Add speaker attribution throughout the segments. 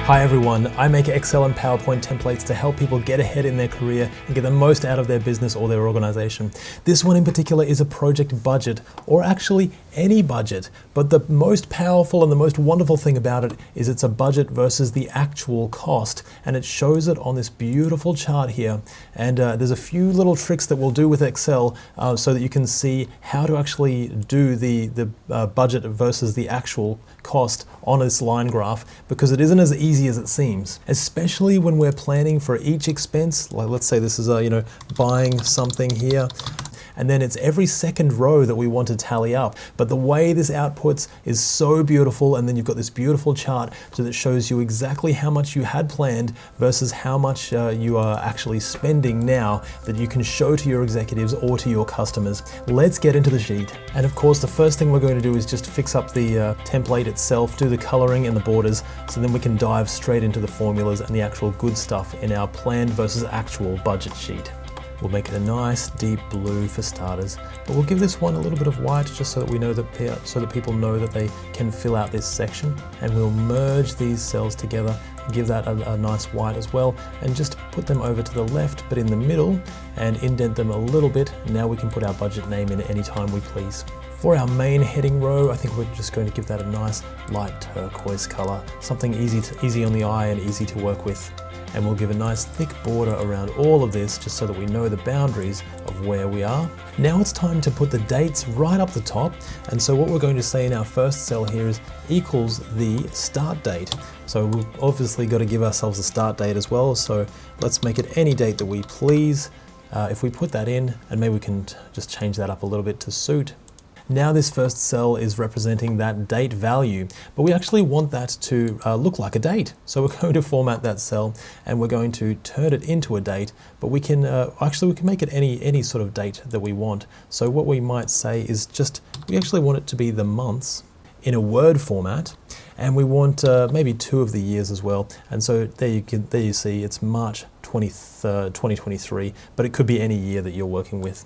Speaker 1: Hi everyone, I make Excel and PowerPoint templates to help people get ahead in their career and get the most out of their business or their organization. This one in particular is a project budget, or actually any budget, but the most powerful and the most wonderful thing about it is it's a budget versus the actual cost, and it shows it on this beautiful chart here. And there's a few little tricks that we'll do with Excel so that you can see how to actually do the budget versus the actual cost on this line graph, because it isn't as easy as it seems, especially when we're planning for each expense. Like let's say this is buying something here, and then it's every second row that we want to tally up. But the way this outputs is so beautiful, and then you've got this beautiful chart so that shows you exactly how much you had planned versus how much you are actually spending now, that you can show to your executives or to your customers. Let's get into the sheet. And of course, the first thing we're going to do is just fix up the template itself, do the coloring and the borders, so then we can dive straight into the formulas and the actual good stuff in our planned versus actual budget sheet. We'll make it a nice deep blue for starters, but we'll give this one a little bit of white just so that we know that people know that they can fill out this section. And we'll merge these cells together, give that a nice white as well, and just put them over to the left but in the middle and indent them a little bit. Now we can put our budget name in anytime we please. For our main heading row, I think we're just going to give that a nice light turquoise color, something easy on the eye and easy to work with. And we'll give a nice thick border around all of this just so that we know the boundaries of where we are. Now it's time to put the dates right up the top. And so what we're going to say in our first cell here is equals the start date. So we've obviously got to give ourselves a start date as well. So let's make it any date that we please. If we put that in, and maybe we can just change that up a little bit to suit. Now this first cell is representing that date value, but we actually want that to look like a date. So we're going to format that cell and we're going to turn it into a date, but we can make it any sort of date that we want. So what we might say is we actually want it to be the months in a Word format, and we want maybe 2 of the years as well. And so there you see it's March 23rd, 2023, but it could be any year that you're working with.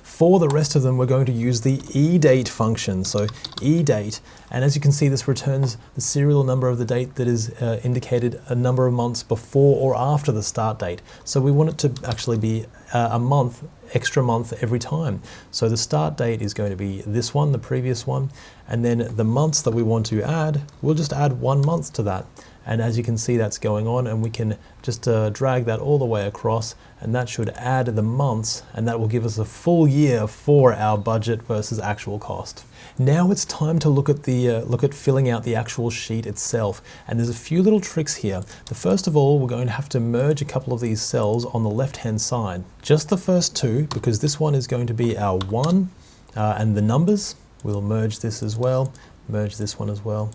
Speaker 1: For the rest of them, we're going to use the eDate function. So eDate, and as you can see, this returns the serial number of the date that is indicated a number of months before or after the start date. So we want it to actually be a month, extra month every time. So the start date is going to be this one, the previous one, and then the months that we want to add, we'll just add 1 month to that. And as you can see, that's going on, and we can just drag that all the way across, and that should add the months, and that will give us a full year for our budget versus actual cost. Now it's time to look at filling out the actual sheet itself, and there's a few little tricks here. First of all, we're going to have to merge a couple of these cells on the left-hand side. Just the first 2, because this one is going to be our 1, and the numbers. We'll merge this as well, merge this one as well,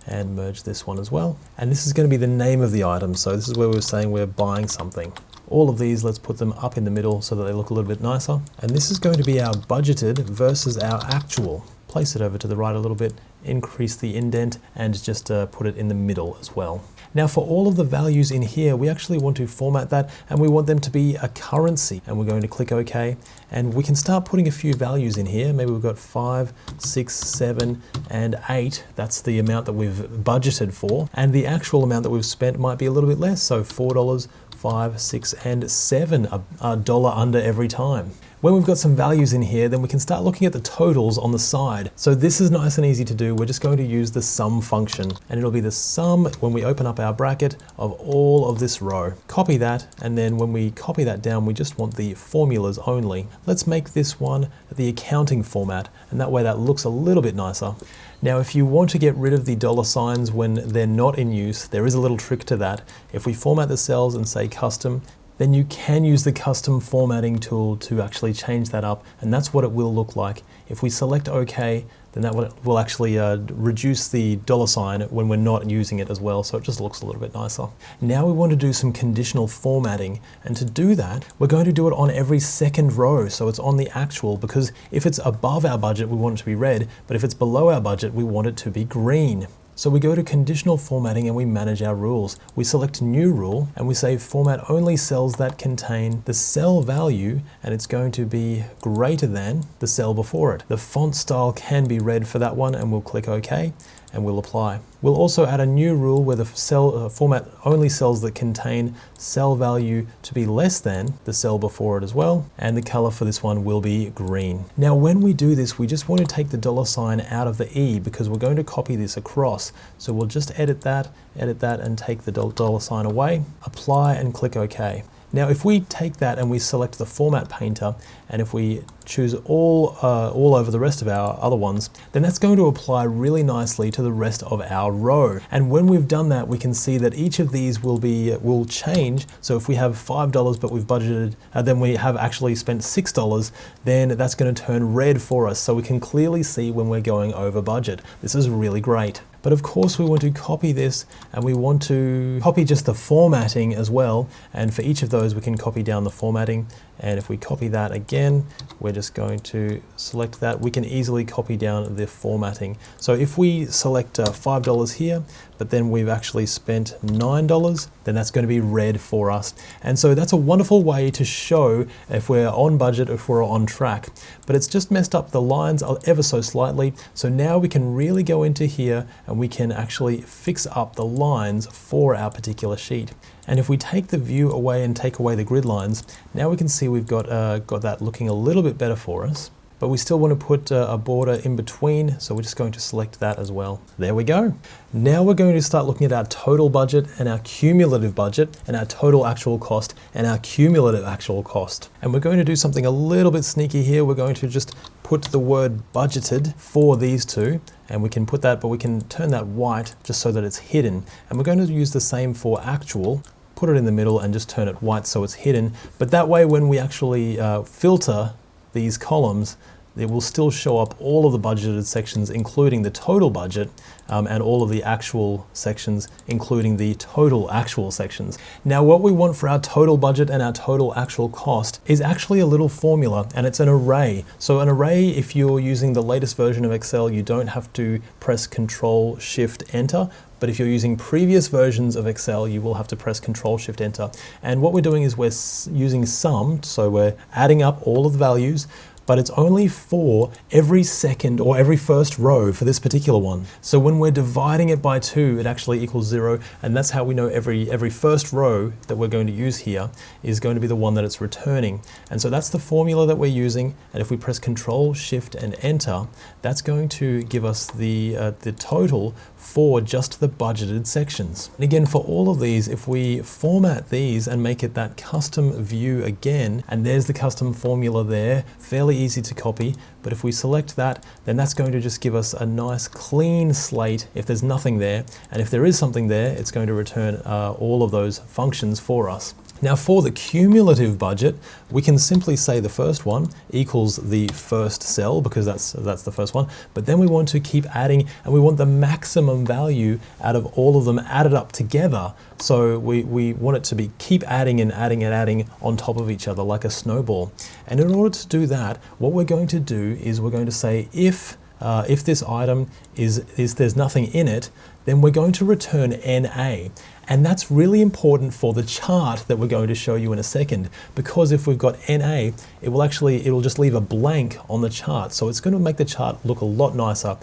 Speaker 1: and merge this one as well. And this is going to be the name of the item. So this is where we're saying we're buying something. All of these, let's put them up in the middle so that they look a little bit nicer. And this is going to be our budgeted versus our actual. Place it over to the right a little bit, increase the indent, and just put it in the middle as well. Now for all of the values in here, we actually want to format that, and we want them to be a currency. And we're going to click OK, and we can start putting a few values in here. Maybe we've got 5, 6, 7, and 8. That's the amount that we've budgeted for. And the actual amount that we've spent might be a little bit less. So $4, 5, 6, and $7, a dollar under every time. When we've got some values in here, then we can start looking at the totals on the side. So this is nice and easy to do. We're just going to use the sum function, and it'll be the sum when we open up our bracket of all of this row. Copy that, and then when we copy that down, we just want the formulas only. Let's make this one the accounting format, and that way that looks a little bit nicer. Now, if you want to get rid of the dollar signs when they're not in use, there is a little trick to that. If we format the cells and say custom, then you can use the custom formatting tool to actually change that up, and that's what it will look like. If we select OK, then that will actually reduce the dollar sign when we're not using it as well, so it just looks a little bit nicer. Now we want to do some conditional formatting, and to do that, we're going to do it on every second row, so it's on the actual, because if it's above our budget, we want it to be red, but if it's below our budget, we want it to be green. So we go to conditional formatting and we manage our rules. We select new rule and we say format only cells that contain the cell value, and it's going to be greater than the cell before it. The font style can be red for that one, and we'll click OK. and we'll apply. We'll also add a new rule where the cell format only cells that contain cell value to be less than the cell before it as well, and the color for this one will be green. Now when we do this, we just want to take the $ out of the E because we're going to copy this across. So we'll just edit that and take the $ away, apply and click OK. Now if we take that and we select the format painter, and if we choose all over the rest of our other ones, then that's going to apply really nicely to the rest of our row. And when we've done that, we can see that each of these will change. So if we have $5 but we've budgeted, then we have actually spent $6, then that's going to turn red for us. So we can clearly see when we're going over budget. This is really great. But of course we want to copy this, and we want to copy just the formatting as well. And for each of those we can copy down the formatting. And if we copy that again, we're just going to select that. We can easily copy down the formatting. So if we select $5 here, but then we've actually spent $9, then that's going to be red for us. And so that's a wonderful way to show if we're on budget, if we're on track. But it's just messed up the lines ever so slightly. So now we can really go into here and we can actually fix up the lines for our particular sheet. And if we take the view away and take away the grid lines, now we can see we've got that looking a little bit better for us. But we still want to put a border in between, so we're just going to select that as well. There we go. Now we're going to start looking at our total budget and our cumulative budget and our total actual cost and our cumulative actual cost. And we're going to do something a little bit sneaky here. We're going to just put the word budgeted for these two, and we can put that, but we can turn that white just so that it's hidden. And we're going to use the same for actual. Put it in the middle and just turn it white so it's hidden. But that way when we actually filter these columns, it will still show up all of the budgeted sections, including the total budget, and all of the actual sections, including the total actual sections. Now what we want for our total budget and our total actual cost is actually a little formula, and it's an array. So an array, if you're using the latest version of Excel, you don't have to press Control Shift Enter. But if you're using previous versions of Excel, you will have to press Control Shift Enter. And what we're doing is we're using sum, so we're adding up all of the values, but it's only for every second or every first row for this particular one. So when we're dividing it by 2, it actually equals 0, and that's how we know every first row that we're going to use here is going to be the one that it's returning. And so that's the formula that we're using, and if we press Control, Shift, and Enter, that's going to give us the total for just the budgeted sections. And again, for all of these, if we format these and make it that custom view again, and there's the custom formula there, fairly easy to copy, but if we select that, then that's going to just give us a nice clean slate if there's nothing there, and if there is something there, it's going to return all of those functions for us. Now for the cumulative budget, we can simply say the first one equals the first cell, because that's the first one, but then we want to keep adding, and we want the maximum value out of all of them added up together. So we want it to keep adding and adding and adding on top of each other like a snowball. And in order to do that, what we're going to do is we're going to say if this item there's nothing in it, then we're going to return NA. And that's really important for the chart that we're going to show you in a second, because if we've got NA, it'll just leave a blank on the chart. So it's going to make the chart look a lot nicer,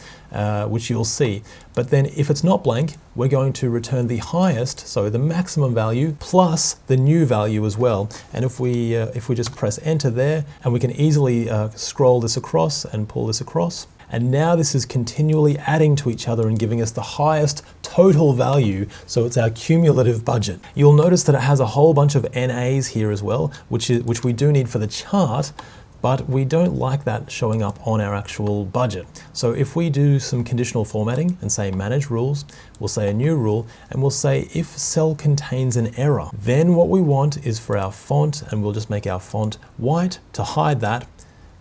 Speaker 1: which you'll see. But then if it's not blank, we're going to return the highest, so the maximum value, plus the new value as well. And if we just press Enter there, and we can easily scroll this across and pull this across, and now this is continually adding to each other and giving us the highest total value, so it's our cumulative budget. You'll notice that it has a whole bunch of NAs here as well, which we do need for the chart, but we don't like that showing up on our actual budget. So if we do some conditional formatting and say Manage Rules, we'll say a new rule, and we'll say if cell contains an error, then what we want is for our font, and we'll just make our font white to hide that,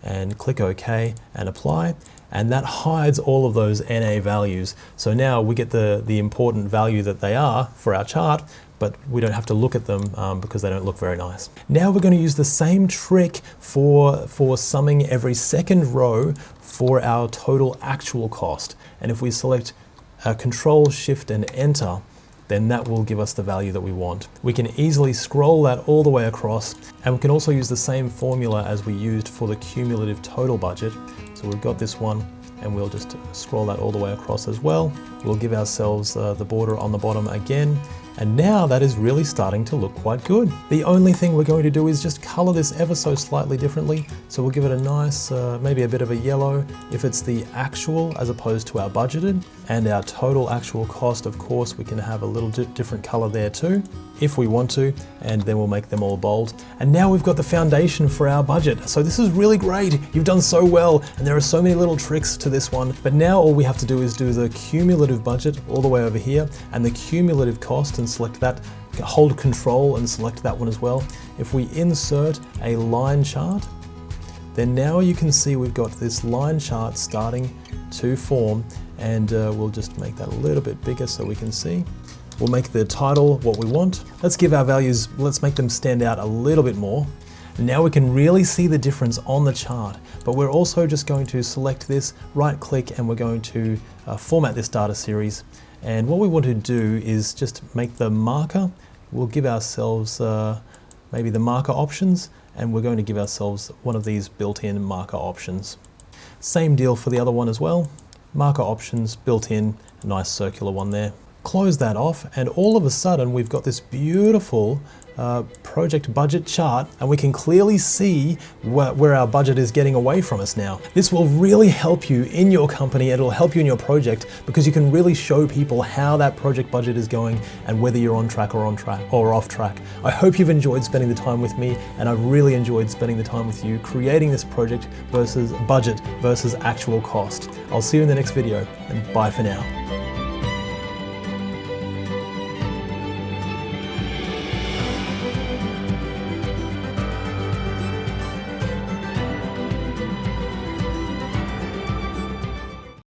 Speaker 1: and click OK and apply. And that hides all of those NA values. So now we get the important value that they are for our chart, but we don't have to look at them because they don't look very nice. Now we're going to use the same trick for summing every second row for our total actual cost. And if we select Control, Shift, and Enter, then that will give us the value that we want. We can easily scroll that all the way across, and we can also use the same formula as we used for the cumulative total budget. So we've got this one, and we'll just scroll that all the way across as well. We'll give ourselves the border on the bottom again. And now that is really starting to look quite good. The only thing we're going to do is just color this ever so slightly differently. So we'll give it a nice, maybe a bit of a yellow if it's the actual as opposed to our budgeted. And our total actual cost, of course, we can have a little different color there too, if we want to, and then we'll make them all bold. And now we've got the foundation for our budget. So this is really great. You've done so well, and there are so many little tricks to this one. But now all we have to do is do the cumulative budget all the way over here, and the cumulative cost, and select that, hold Control and select that one as well. If we insert a line chart, then now you can see we've got this line chart starting to form, and we'll just make that a little bit bigger so we can see. We'll make the title what we want. Let's give our values, let's make them stand out a little bit more. Now we can really see the difference on the chart, but we're also just going to select this, right click, and we're going to format this data series. And what we want to do is just make the marker. We'll give ourselves maybe the marker options, and we're going to give ourselves one of these built-in marker options. Same deal for the other one as well. Marker options, built-in, a nice circular one there. Close that off, and all of a sudden we've got this beautiful project budget chart, and we can clearly see where our budget is getting away from us now. This will really help you in your company, and it'll help you in your project, because you can really show people how that project budget is going and whether you're on track or off track. I hope you've enjoyed spending the time with me, and I've really enjoyed spending the time with you creating this project versus budget versus actual cost. I'll see you in the next video, and bye for now.